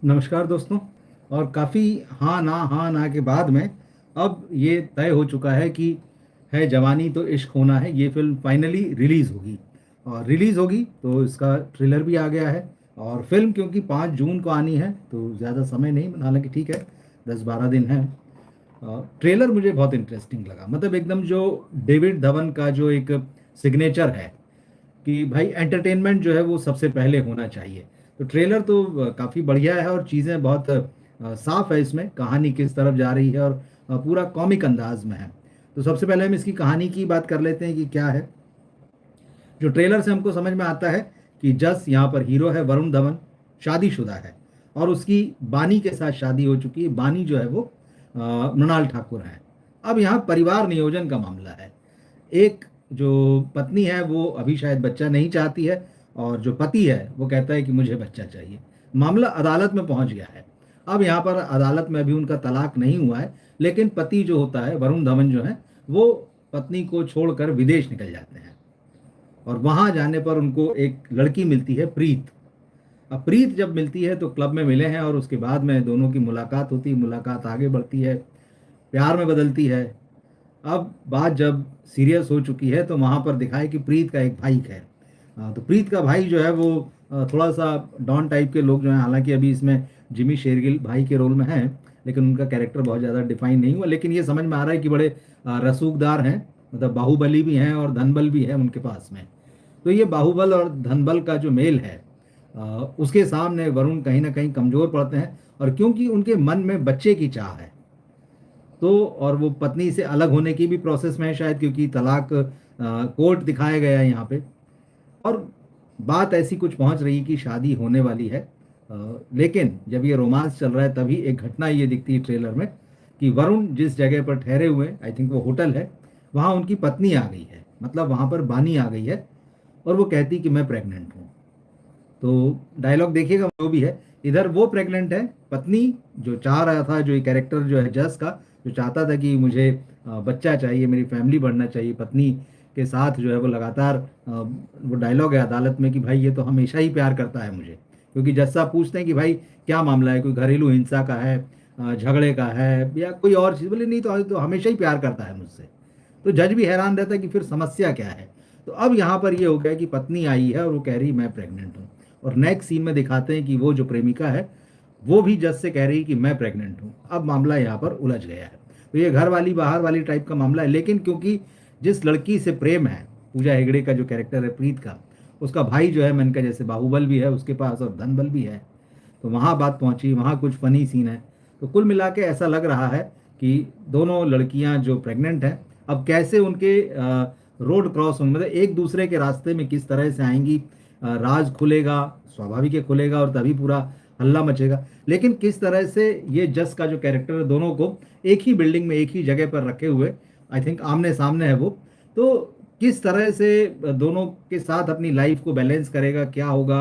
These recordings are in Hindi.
नमस्कार दोस्तों। और काफ़ी हाँ ना के बाद में अब ये तय हो चुका है कि है जवानी तो इश्क होना है, ये फिल्म फाइनली रिलीज़ होगी। और रिलीज़ होगी तो इसका ट्रेलर भी आ गया है। और फिल्म क्योंकि 5 जून को आनी है तो ज़्यादा समय नहीं, हालांकि ठीक है, 10-12 दिन है। ट्रेलर मुझे बहुत इंटरेस्टिंग लगा, मतलब एकदम जो डेविड धवन का जो एक सिग्नेचर है कि भाई एंटरटेनमेंट जो है वो सबसे पहले होना चाहिए। तो ट्रेलर तो काफ़ी बढ़िया है और चीज़ें बहुत साफ है, इसमें कहानी किस तरफ जा रही है और पूरा कॉमिक अंदाज में है। तो सबसे पहले हम इसकी कहानी की बात कर लेते हैं कि क्या है। जो ट्रेलर से हमको समझ में आता है कि जस यहाँ पर हीरो है, वरुण धवन शादीशुदा है और उसकी बानी के साथ शादी हो चुकी है। बानी जो है वो मृणाल ठाकुर है। अब यहाँ परिवार नियोजन का मामला है। एक जो पत्नी है वो अभी शायद बच्चा नहीं चाहती है और जो पति है वो कहता है कि मुझे बच्चा चाहिए। मामला अदालत में पहुंच गया है। अब यहाँ पर अदालत में अभी उनका तलाक नहीं हुआ है, लेकिन पति जो होता है वरुण धवन जो है वो पत्नी को छोड़कर विदेश निकल जाते हैं। और वहां जाने पर उनको एक लड़की मिलती है, प्रीत। अब प्रीत जब मिलती है तो क्लब में मिले हैं और उसके बाद में दोनों की मुलाकात होती है, मुलाकात आगे बढ़ती है, प्यार में बदलती है। अब बात जब सीरियस हो चुकी है तो वहां पर दिखाए कि प्रीत का एक भाई है। तो प्रीत का भाई जो है वो थोड़ा सा डॉन टाइप के लोग जो हैं, हालांकि अभी इसमें जिमी शेरगिल भाई के रोल में हैं, लेकिन उनका कैरेक्टर बहुत ज़्यादा डिफाइन नहीं हुआ। लेकिन ये समझ में आ रहा है कि बड़े रसूखदार हैं, मतलब बाहुबली भी हैं और धनबल भी है उनके पास में। तो ये बाहुबल और धनबल का जो मेल है, उसके सामने वरुण कहीं ना कहीं कमज़ोर पड़ते हैं। और क्योंकि उनके मन में बच्चे की चाह है, तो और वो पत्नी से अलग होने की भी प्रोसेस में है शायद, क्योंकि तलाक कोर्ट दिखाया गया है यहाँ पे। और बात ऐसी कुछ पहुंच रही कि शादी होने वाली है। लेकिन जब ये रोमांस चल रहा है तभी एक घटना ये दिखती है ट्रेलर में कि वरुण जिस जगह पर ठहरे हुए, आई थिंक वो होटल है, वहाँ उनकी पत्नी आ गई है, मतलब वहाँ पर बानी आ गई है। और वो कहती कि मैं प्रेग्नेंट हूँ। तो डायलॉग देखिएगा जो भी है, इधर वो प्रेग्नेंट है, पत्नी जो चाह रहा था, जो ये कैरेक्टर जो है जस का, जो चाहता था कि मुझे बच्चा चाहिए, मेरी फैमिली बढ़ना चाहिए, पत्नी के साथ जो है वो लगातार वो डायलॉग है अदालत में कि भाई ये तो हमेशा ही प्यार करता है मुझे। क्योंकि जज साहब पूछते हैं कि भाई क्या मामला है, कोई घरेलू हिंसा का है, झगड़े का है या कोई और चीज़, बोले नहीं तो हमेशा ही प्यार करता है मुझसे। तो जज भी हैरान रहता है कि फिर समस्या क्या है। तो अब यहाँ पर ये हो गया कि पत्नी आई है और वो कह रही मैं प्रेग्नेंट हूँ। और नेक्स्ट सीन में दिखाते हैं कि वो जो प्रेमिका है वो भी जज से कह रही कि मैं प्रेग्नेंट हूँ। अब मामला यहाँ पर उलझ गया है। तो ये घर वाली बाहर वाली टाइप का मामला है। लेकिन क्योंकि जिस लड़की से प्रेम है, पूजा हेगड़े का जो कैरेक्टर है प्रीत का, उसका भाई जो है मैंने कहा जैसे बाहुबल भी है उसके पास और धनबल भी है, तो वहाँ बात पहुँची, वहाँ कुछ फनी सीन है। तो कुल मिला के ऐसा लग रहा है कि दोनों लड़कियाँ जो प्रेग्नेंट हैं अब कैसे उनके रोड क्रॉस होंगे, मतलब एक दूसरे के रास्ते में किस तरह से आएंगी। राज खुलेगा, स्वाभाविक है खुलेगा और तभी पूरा हल्ला मचेगा। लेकिन किस तरह से ये जस का जो कैरेक्टर है, दोनों को एक ही बिल्डिंग में एक ही जगह पर रखे हुए, आई थिंक आमने सामने है वो, तो किस तरह से दोनों के साथ अपनी लाइफ को बैलेंस करेगा, क्या होगा,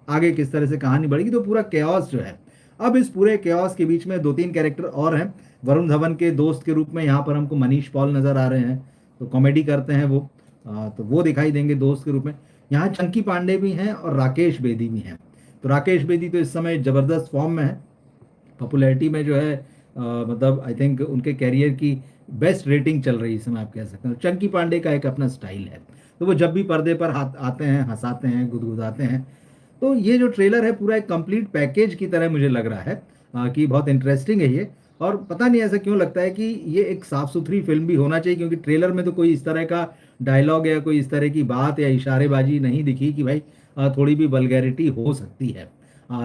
आगे किस तरह से कहानी बढ़ेगी, तो पूरा केओस जो है। अब इस पूरे केओस के बीच में 2-3 कैरेक्टर और हैं। वरुण धवन के दोस्त के रूप में यहाँ पर हमको मनीष पॉल नजर आ रहे हैं, तो कॉमेडी करते हैं वो। तो वो दिखाई देंगे दोस्त के रूप में। यहाँ चंकी पांडे भी हैं और राकेश बेदी भी हैं। तो राकेश बेदी तो इस समय जबरदस्त फॉर्म में है, पॉपुलैरिटी में जो है, मतलब आई थिंक उनके कैरियर की बेस्ट रेटिंग चल रही है इस समय, आप कह सकते हैं। चंकी पांडे का एक अपना स्टाइल है, तो वो जब भी पर्दे पर हाथ आते हैं हंसाते हैं, गुदगुदाते हैं। तो ये जो ट्रेलर है पूरा एक कंप्लीट पैकेज की तरह मुझे लग रहा है कि बहुत इंटरेस्टिंग है ये। और पता नहीं ऐसा क्यों लगता है कि ये एक साफ सुथरी फिल्म भी होना चाहिए, क्योंकि ट्रेलर में तो कोई इस तरह का डायलॉग या कोई इस तरह की बात या इशारेबाजी नहीं दिखी कि भाई थोड़ी भी वल्गैरिटी हो सकती है।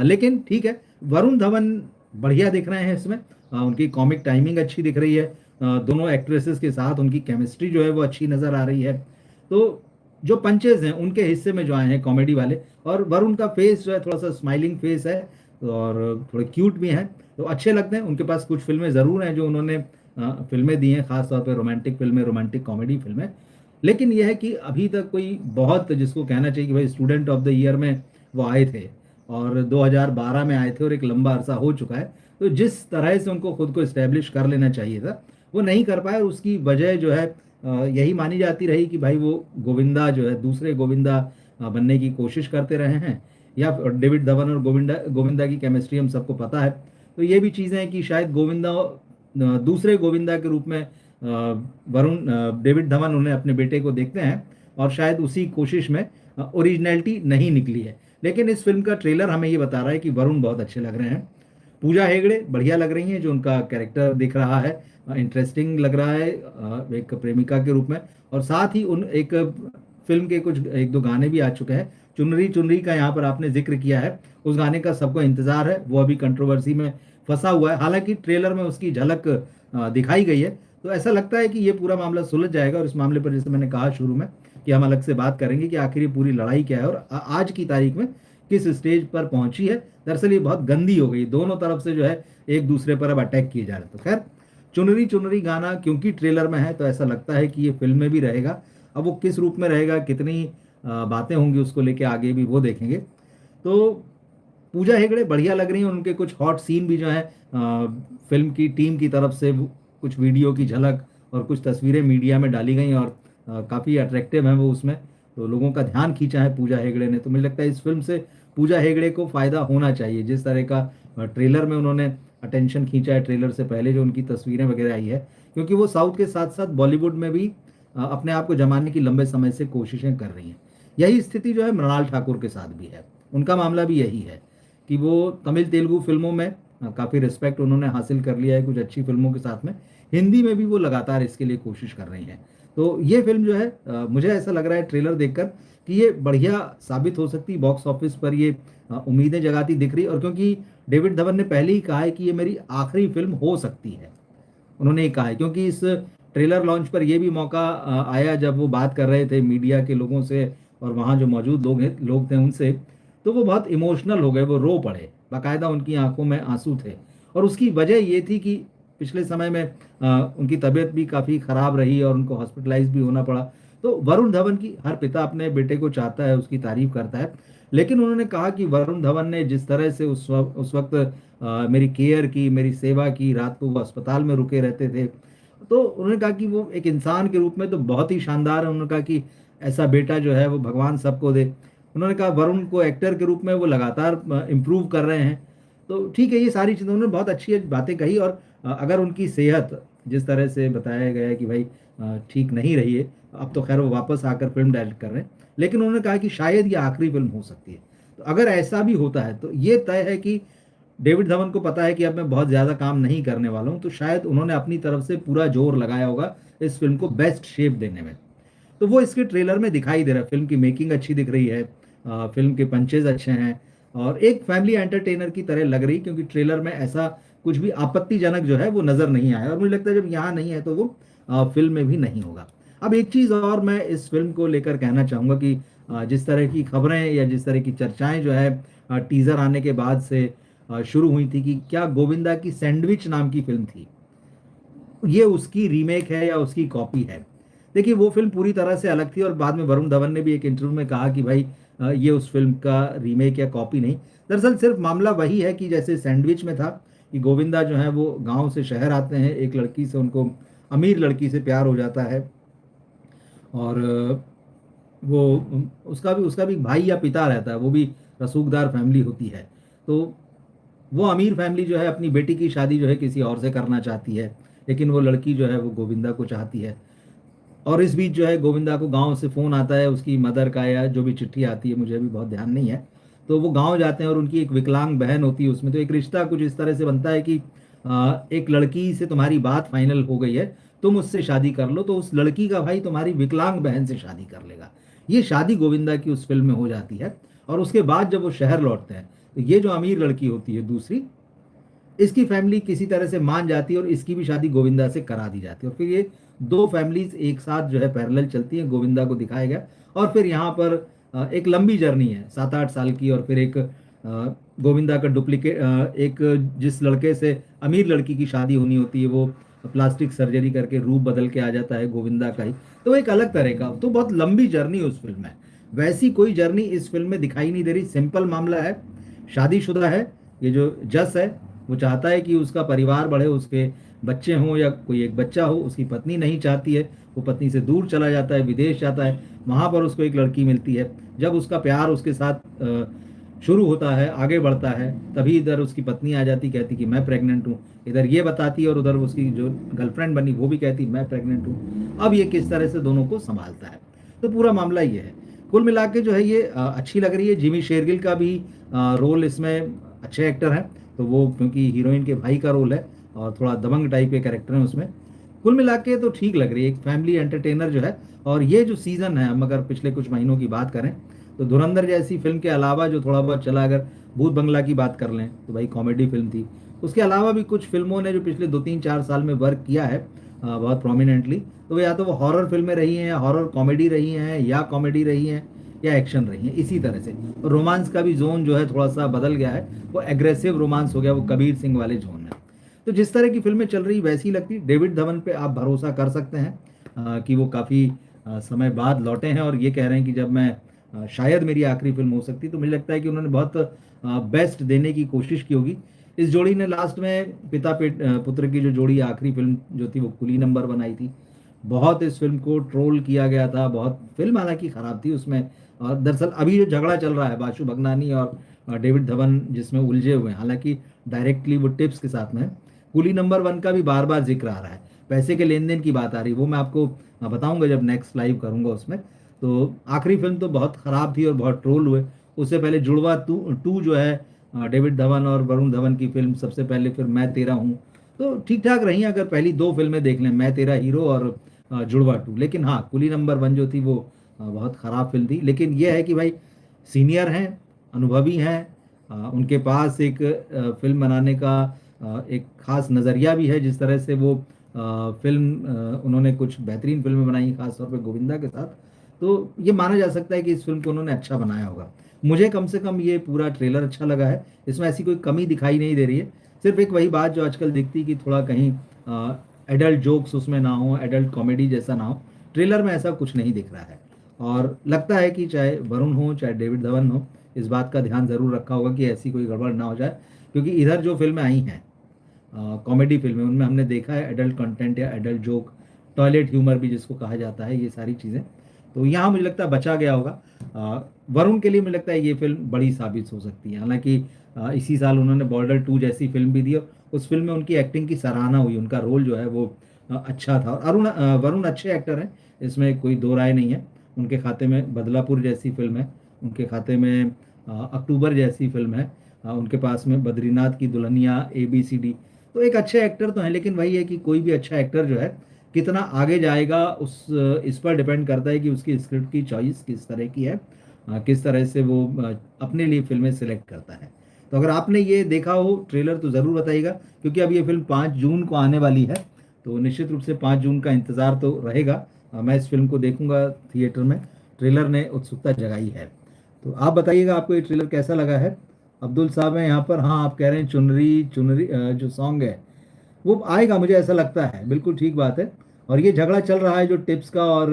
लेकिन ठीक है, वरुण धवन बढ़िया दिख रहे हैं इसमें। उनकी कॉमिक टाइमिंग अच्छी दिख रही है। दोनों एक्ट्रेसेस के साथ उनकी केमिस्ट्री जो है वो अच्छी नज़र आ रही है। तो जो पंचेज हैं उनके हिस्से में जो आए हैं कॉमेडी वाले, और वरुण का फेस जो है थोड़ा सा स्माइलिंग फेस है और थोड़े क्यूट भी हैं, तो अच्छे लगते हैं। उनके पास कुछ फिल्में ज़रूर हैं जो उन्होंने फिल्में दी हैं, खासतौर पर रोमांटिक फिल्में, रोमांटिक कॉमेडी फिल्में। लेकिन यह है कि अभी तक कोई बहुत जिसको कहना चाहिए कि भाई स्टूडेंट ऑफ द ईयर में वो आए थे और 2012 में आए थे और एक लंबा अरसा हो चुका है। तो जिस तरह से उनको खुद को इस्टेब्लिश कर लेना चाहिए था वो नहीं कर पाए, और उसकी वजह जो है यही मानी जाती रही कि भाई वो गोविंदा जो है दूसरे गोविंदा बनने की कोशिश करते रहे हैं। या डेविड धवन और गोविंदा गोविंदा की केमिस्ट्री हम सबको पता है। तो ये भी चीज़ें हैं कि शायद गोविंदा दूसरे गोविंदा के रूप में डेविड धवन उन्हें अपने बेटे को देखते हैं, और शायद उसी कोशिश में ओरिजिनलिटी नहीं निकली है। लेकिन इस फिल्म का ट्रेलर हमें ये बता रहा है कि वरुण बहुत अच्छे लग रहे हैं, पूजा हेगड़े बढ़िया लग रही हैं, जो उनका कैरेक्टर दिख रहा है इंटरेस्टिंग लग रहा है एक प्रेमिका के रूप में। और साथ ही उन एक फिल्म के कुछ एक दो गाने भी आ चुके हैं। चुनरी चुनरी का यहाँ पर आपने जिक्र किया है, उस गाने का सबको इंतजार है, वो अभी कंट्रोवर्सी में फंसा हुआ है। हालांकि ट्रेलर में उसकी झलक दिखाई गई है, तो ऐसा लगता है कि ये पूरा मामला सुलझ जाएगा। और इस मामले पर जैसे मैंने कहा शुरू में कि हम अलग से बात करेंगे कि आखिर ये पूरी लड़ाई क्या है और आज की तारीख में किस स्टेज पर पहुंची है। दरअसल ये बहुत गंदी हो गई, दोनों तरफ से जो है एक दूसरे पर अब अटैक किए जा रहे। तो खैर, चुनरी चुनरी गाना क्योंकि ट्रेलर में है तो ऐसा लगता है कि ये फिल्म में भी रहेगा। अब वो किस रूप में रहेगा, कितनी बातें होंगी उसको लेके आगे भी वो देखेंगे। तो पूजा हेगड़े बढ़िया लग रही हैं, उनके कुछ हॉट सीन भी जो है फिल्म की टीम की तरफ से कुछ वीडियो की झलक और कुछ तस्वीरें मीडिया में डाली गई और काफ़ी अट्रैक्टिव हैं वो उसमें, तो लोगों का ध्यान खींचा है पूजा हेगड़े ने। तो मुझे लगता है इस फिल्म से पूजा हेगड़े को फ़ायदा होना चाहिए। जिस तरह का ट्रेलर में उन्होंने अटेंशन खींचा है, ट्रेलर से पहले जो उनकी तस्वीरें वगैरह आई है, क्योंकि वो साउथ के साथ साथ बॉलीवुड में भी अपने आप को जमाने की लंबे समय से कोशिशें कर रही हैं। यही स्थिति जो है मृणाल ठाकुर के साथ भी है, उनका मामला भी यही है कि वो तमिल तेलुगु फिल्मों में काफ़ी रिस्पेक्ट उन्होंने हासिल कर लिया है कुछ अच्छी फिल्मों के साथ में, हिंदी में भी वो लगातार इसके लिए कोशिश कर रही हैं। तो ये फिल्म जो है मुझे ऐसा लग रहा है ट्रेलर देखकर कि ये बढ़िया साबित हो सकती, बॉक्स ऑफिस पर ये उम्मीदें जगाती दिख रही। और क्योंकि डेविड धवन ने पहले ही कहा है कि ये मेरी आखिरी फिल्म हो सकती है, उन्होंने ये कहा है, क्योंकि इस ट्रेलर लॉन्च पर ये भी मौका आया जब वो बात कर रहे थे मीडिया के लोगों से और वहाँ जो मौजूद लोग थे उनसे, तो वो बहुत इमोशनल हो गए, वो रो पड़े, बाकायदा उनकी आंखों में आंसू थे। और उसकी वजह ये थी कि पिछले समय में उनकी तबीयत भी काफ़ी ख़राब रही और उनको हॉस्पिटलाइज भी होना पड़ा। तो वरुण धवन की, हर पिता अपने बेटे को चाहता है, उसकी तारीफ करता है, लेकिन उन्होंने कहा कि वरुण धवन ने जिस तरह से उस वक्त मेरी केयर की, मेरी सेवा की, रात को वो अस्पताल में रुके रहते थे, तो उन्होंने कहा कि वो एक इंसान के रूप में तो बहुत ही शानदार है। उन्होंने कहा कि ऐसा बेटा जो है वो भगवान सबको दे। उन्होंने कहा वरुण को एक्टर के रूप में वो लगातार इम्प्रूव कर रहे हैं। तो ठीक है, ये सारी चीज़ें उन्होंने बहुत अच्छी बातें कही। और अगर उनकी सेहत जिस तरह से बताया गया है कि भाई ठीक नहीं रही है, अब तो खैर वो वापस आकर फिल्म डायरेक्ट कर रहे हैं, लेकिन उन्होंने कहा कि शायद ये आखिरी फिल्म हो सकती है। तो अगर ऐसा भी होता है तो ये तय है कि डेविड धवन को पता है कि अब मैं बहुत ज़्यादा काम नहीं करने वाला हूँ, तो शायद उन्होंने अपनी तरफ से पूरा जोर लगाया होगा इस फिल्म को बेस्ट शेप देने में। तो वो इसके ट्रेलर में दिखाई दे रहा है। फिल्म की मेकिंग अच्छी दिख रही है, फिल्म के पंचेज अच्छे हैं और एक फैमिली एंटरटेनर की तरह लग रही, क्योंकि ट्रेलर में ऐसा कुछ भी आपत्तिजनक जो है वो नज़र नहीं आया। और मुझे लगता है जब यहाँ नहीं है तो वो फिल्म में भी नहीं होगा। अब एक चीज़ और मैं इस फिल्म को लेकर कहना चाहूँगा कि जिस तरह की खबरें या जिस तरह की चर्चाएं जो है टीज़र आने के बाद से शुरू हुई थी कि क्या गोविंदा की सैंडविच नाम की फिल्म थी, ये उसकी रीमेक है या उसकी कॉपी है। देखिए, वो फिल्म पूरी तरह से अलग थी और बाद में वरुण धवन ने भी एक इंटरव्यू में कहा कि भाई ये उस फिल्म का रीमेक या कॉपी नहीं। दरअसल सिर्फ मामला वही है कि जैसे सैंडविच में था कि गोविंदा जो है वो गांव से शहर आते हैं, एक लड़की से उनको, अमीर लड़की से प्यार हो जाता है और वो उसका भी भाई या पिता रहता है, वो भी रसूखदार फैमिली होती है। तो वो अमीर फैमिली जो है अपनी बेटी की शादी जो है किसी और से करना चाहती है, लेकिन वो लड़की जो है वो गोविंदा को चाहती है। और इस बीच जो है गोविंदा को गांव से फ़ोन आता है उसकी मदर का, या जो भी चिट्ठी आती है, मुझे भी बहुत ध्यान नहीं है। तो वो गांव जाते हैं और उनकी एक विकलांग बहन होती है उसमें। तो एक रिश्ता कुछ इस तरह से बनता है कि एक लड़की से तुम्हारी बात फाइनल हो गई है, तुम उससे शादी कर लो, तो उस लड़की का भाई तुम्हारी विकलांग बहन से शादी कर लेगा। ये शादी गोविंदा की उस फिल्म में हो जाती है। और उसके बाद जब वो शहर लौटते हैं तो ये जो अमीर लड़की होती है दूसरी, इसकी फैमिली किसी तरह से मान जाती है और इसकी भी शादी गोविंदा से करा दी जाती है। और फिर ये दो फैमिलीज एक साथ जो है पैरेलल चलती हैं, गोविंदा को दिखाया गया। और फिर यहाँ पर एक लंबी जर्नी है 7-8 साल की। और फिर एक गोविंदा का डुप्लीकेट, एक जिस लड़के से अमीर लड़की की शादी होनी होती है वो प्लास्टिक सर्जरी करके रूप बदल के आ जाता है गोविंदा का ही। तो एक अलग तरह का, तो बहुत लंबी जर्नी उस फिल्म में, वैसी कोई जर्नी इस फिल्म में दिखाई नहीं दे रही। सिंपल मामला है, शादीशुदा है ये जो जस है, वो चाहता है कि उसका परिवार बढ़े, उसके बच्चे हों या कोई एक बच्चा हो। उसकी पत्नी नहीं चाहती है, वो पत्नी से दूर चला जाता है, विदेश जाता है। वहाँ पर उसको एक लड़की मिलती है। जब उसका प्यार उसके साथ शुरू होता है, आगे बढ़ता है, तभी इधर उसकी पत्नी आ जाती, कहती कि मैं प्रेग्नेंट हूँ, इधर ये बताती और उधर उसकी जो गर्लफ्रेंड बनी वो भी कहती मैं प्रेग्नेंट हूँ। अब ये किस तरह से दोनों को संभालता है, तो पूरा मामला ये है। कुल मिला के जो है ये अच्छी लग रही है। जिमी शेरगिल का भी रोल इसमें अच्छे एक्टर हैं, तो वो क्योंकि हीरोइन के भाई का रोल है और थोड़ा दबंग टाइप के कैरेक्टर हैं उसमें। कुल मिला के तो ठीक लग रही है, एक फैमिली एंटरटेनर जो है। और ये जो सीज़न है, हम अगर पिछले कुछ महीनों की बात करें तो धुरंधर जैसी फिल्म के अलावा जो थोड़ा बहुत चला, अगर भूत बंगला की बात कर लें तो भाई कॉमेडी फिल्म थी। उसके अलावा भी कुछ फिल्मों ने जो पिछले 2-3-4 साल में वर्क किया है बहुत प्रोमिनेंटली, तो या तो वो हॉरर फिल्में रही हैं, या हॉरर कॉमेडी रही हैं, या कॉमेडी रही हैं, या एक्शन रही हैं, इसी तरह से। और रोमांस का भी जोन जो है थोड़ा सा बदल गया है, वो एग्रेसिव रोमांस हो गया, वो कबीर सिंह वाले जोन में। तो जिस तरह की फिल्में चल रही वैसी लगती। डेविड धवन पे आप भरोसा कर सकते हैं कि वो काफ़ी समय बाद लौटे हैं और ये कह रहे हैं कि जब मैं शायद मेरी आखिरी फिल्म हो सकती, तो मुझे लगता है कि उन्होंने बहुत बेस्ट देने की कोशिश की होगी। इस जोड़ी ने लास्ट में पिता पुत्र की जो जोड़ी आखिरी फिल्म जो थी वो कुली नंबर बनाई थी। बहुत इस फिल्म को ट्रोल किया गया था, बहुत फिल्म हालांकि खराब थी उसमें। और दरअसल अभी जो झगड़ा चल रहा है बाशु भगनानी और डेविड धवन जिसमें उलझे हुए हैं, हालांकि डायरेक्टली वो टिप्स के साथ में है। कुली नंबर 1 का भी बार बार जिक्र आ रहा है, पैसे के लेन देन की बात आ रही है, वो मैं आपको बताऊंगा जब नेक्स्ट लाइव करूंगा उसमें। तो आखिरी फिल्म तो बहुत खराब थी और बहुत ट्रोल हुए। उससे पहले जुड़वा टू जो है डेविड धवन और वरुण धवन की फिल्म, सबसे पहले फिर मैं तेरा हूँ, तो ठीक ठाक रही। अगर पहली 2 फिल्में देख लें, मैं तेरा हीरो और जुड़वा टू। लेकिन हाँ, कुली नंबर 1 जो थी वो बहुत ख़राब फिल्म थी। लेकिन ये है कि भाई सीनियर हैं, अनुभवी हैं, उनके पास एक फिल्म बनाने का एक खास नज़रिया भी है। जिस तरह से वो फिल्म उन्होंने कुछ बेहतरीन फिल्में बनाई, खासतौर पे गोविंदा के साथ, तो ये माना जा सकता है कि इस फिल्म को उन्होंने अच्छा बनाया होगा। मुझे कम से कम ये पूरा ट्रेलर अच्छा लगा है, इसमें ऐसी कोई कमी दिखाई नहीं दे रही है। सिर्फ एक वही बात जो आजकल दिखती कि थोड़ा कहीं एडल्ट जोक्स उसमें ना हो, एडल्ट कॉमेडी जैसा ना हो, ट्रेलर में ऐसा कुछ नहीं दिख रहा है। और लगता है कि चाहे वरुण हो चाहे डेविड धवन हो, इस बात का ध्यान ज़रूर रखा होगा कि ऐसी कोई गड़बड़ ना हो जाए। क्योंकि इधर जो फिल्में आई हैं कॉमेडी फिल्में, उनमें हमने देखा है एडल्ट कंटेंट या एडल्ट जोक, टॉयलेट ह्यूमर भी जिसको कहा जाता है, ये सारी चीज़ें। तो यहाँ मुझे लगता है बचा गया होगा। वरुण के लिए मुझे लगता है ये फिल्म बड़ी साबित हो सकती है। हालांकि इसी साल उन्होंने बॉर्डर 2 जैसी फिल्म भी दी और उस फिल्म में उनकी एक्टिंग की सराहना हुई, उनका रोल जो है वो अच्छा था। और वरुण अच्छे एक्टर हैं, इसमें कोई दो राय नहीं है। उनके खाते में बदलापुर जैसी फिल्म है, उनके खाते में अक्टूबर जैसी फिल्म है, उनके पास में बद्रीनाथ की दुल्हनिया, ABCD। तो एक अच्छे एक्टर तो हैं, लेकिन वही है कि कोई भी अच्छा एक्टर जो है कितना आगे जाएगा उस इस पर डिपेंड करता है कि उसकी स्क्रिप्ट की चॉइस किस तरह की है, किस तरह से वो अपने लिए फिल्में सिलेक्ट करता है। तो अगर आपने ये देखा हो ट्रेलर तो ज़रूर बताइएगा, क्योंकि अब ये फिल्म 5 जून को आने वाली है, तो निश्चित रूप से 5 जून का इंतज़ार तो रहेगा। मैं इस फिल्म को देखूंगा थिएटर में। ट्रेलर ने उत्सुकता जगाई है। तो आप बताइएगा आपको ये ट्रेलर कैसा लगा है। अब्दुल साहब हैं यहाँ पर। हाँ, आप कह रहे हैं चुनरी चुनरी जो सॉन्ग है वो आएगा, मुझे ऐसा लगता है, बिल्कुल ठीक बात है। और ये झगड़ा चल रहा है जो टिप्स का, और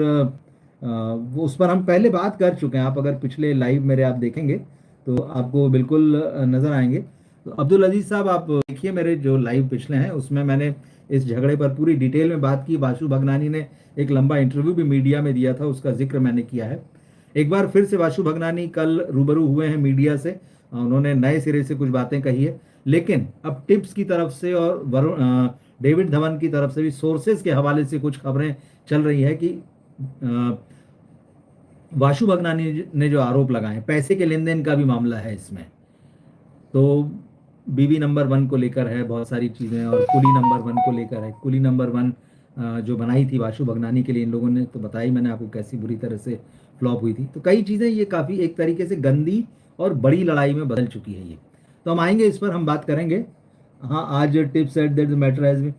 वो उस पर हम पहले बात कर चुके हैं। आप अगर पिछले लाइव मेरे आप देखेंगे तो आपको बिल्कुल नज़र आएंगे। तो अब्दुल अजीज़ साहब, आप देखिए मेरे जो लाइव पिछले हैं उसमें मैंने इस झगड़े पर पूरी डिटेल में बात की। बाशु भगनानी ने एक लंबा इंटरव्यू भी मीडिया में दिया था, उसका जिक्र मैंने किया है। एक बार फिर से बाशु भगनानी कल रूबरू हुए हैं मीडिया से, उन्होंने नए सिरे से कुछ बातें कही है। लेकिन अब टिप्स की तरफ से और डेविड धवन की तरफ से भी सोर्सेज के हवाले से कुछ खबरें चल रही है कि वाशु भगनानी ने जो आरोप लगाए हैं, पैसे के लेन देन का भी मामला है इसमें। तो बीवी नंबर 1 को लेकर है बहुत सारी चीज़ें, और कुली नंबर 1 को लेकर है। कुली नंबर 1 जो बनाई थी वाशु भगनानी के लिए, इन लोगों ने तो बताई मैंने आपको कैसी बुरी तरह से फ्लॉप हुई थी। तो कई चीज़ें ये काफ़ी एक तरीके से गंदी और बड़ी लड़ाई में बदल चुकी है ये। तो हम आएंगे इस पर, हम बात करेंगे। हाँ, आज tips at that matter has been,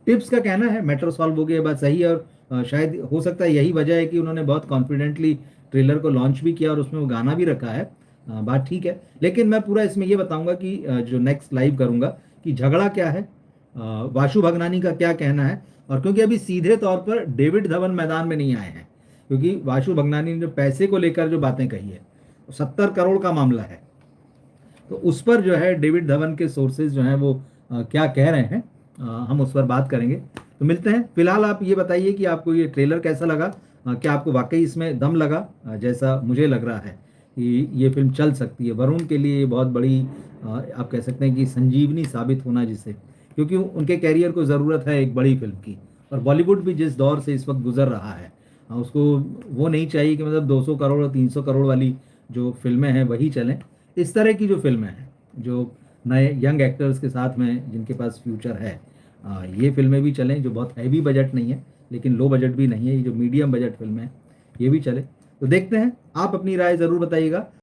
tips का कहना है मैटर सॉल्व हो गया, बात सही है। और शायद हो सकता है यही वजह है कि उन्होंने बहुत कॉन्फिडेंटली ट्रेलर को लॉन्च भी किया और उसमें वो गाना भी रखा है। बात ठीक है। लेकिन मैं पूरा इसमें ये बताऊंगा कि जो नेक्स्ट लाइव करूंगा कि झगड़ा क्या है, वाशु भगनानी का क्या कहना है। और क्योंकि अभी सीधे तौर पर डेविड धवन मैदान में नहीं आए हैं, क्योंकि वाशु भगनानी ने जो पैसे को लेकर जो बातें कही है, 70 करोड़ का मामला है, तो उस पर जो है डेविड धवन के सोर्सेज जो हैं वो क्या कह रहे हैं, हम उस पर बात करेंगे। तो मिलते हैं। फिलहाल आप ये बताइए कि आपको ये ट्रेलर कैसा लगा, क्या आपको वाकई इसमें दम लगा जैसा मुझे लग रहा है कि ये फिल्म चल सकती है। वरुण के लिए ये बहुत बड़ी आप कह सकते हैं कि संजीवनी साबित होना जिसे, क्योंकि उनके कैरियर को ज़रूरत है एक बड़ी फिल्म की। और बॉलीवुड भी जिस दौर से इस वक्त गुजर रहा है, उसको वो नहीं चाहिए कि मतलब 200 करोड़ और 300 करोड़ वाली जो फिल्में हैं वही चलें। इस तरह की जो फिल्में हैं, जो नए यंग एक्टर्स के साथ में जिनके पास फ्यूचर है, ये फिल्में भी चलें, जो बहुत हैवी बजट नहीं है लेकिन लो बजट भी नहीं है, ये जो मीडियम बजट फिल्में हैं ये भी चले। तो देखते हैं, आप अपनी राय ज़रूर बताइएगा।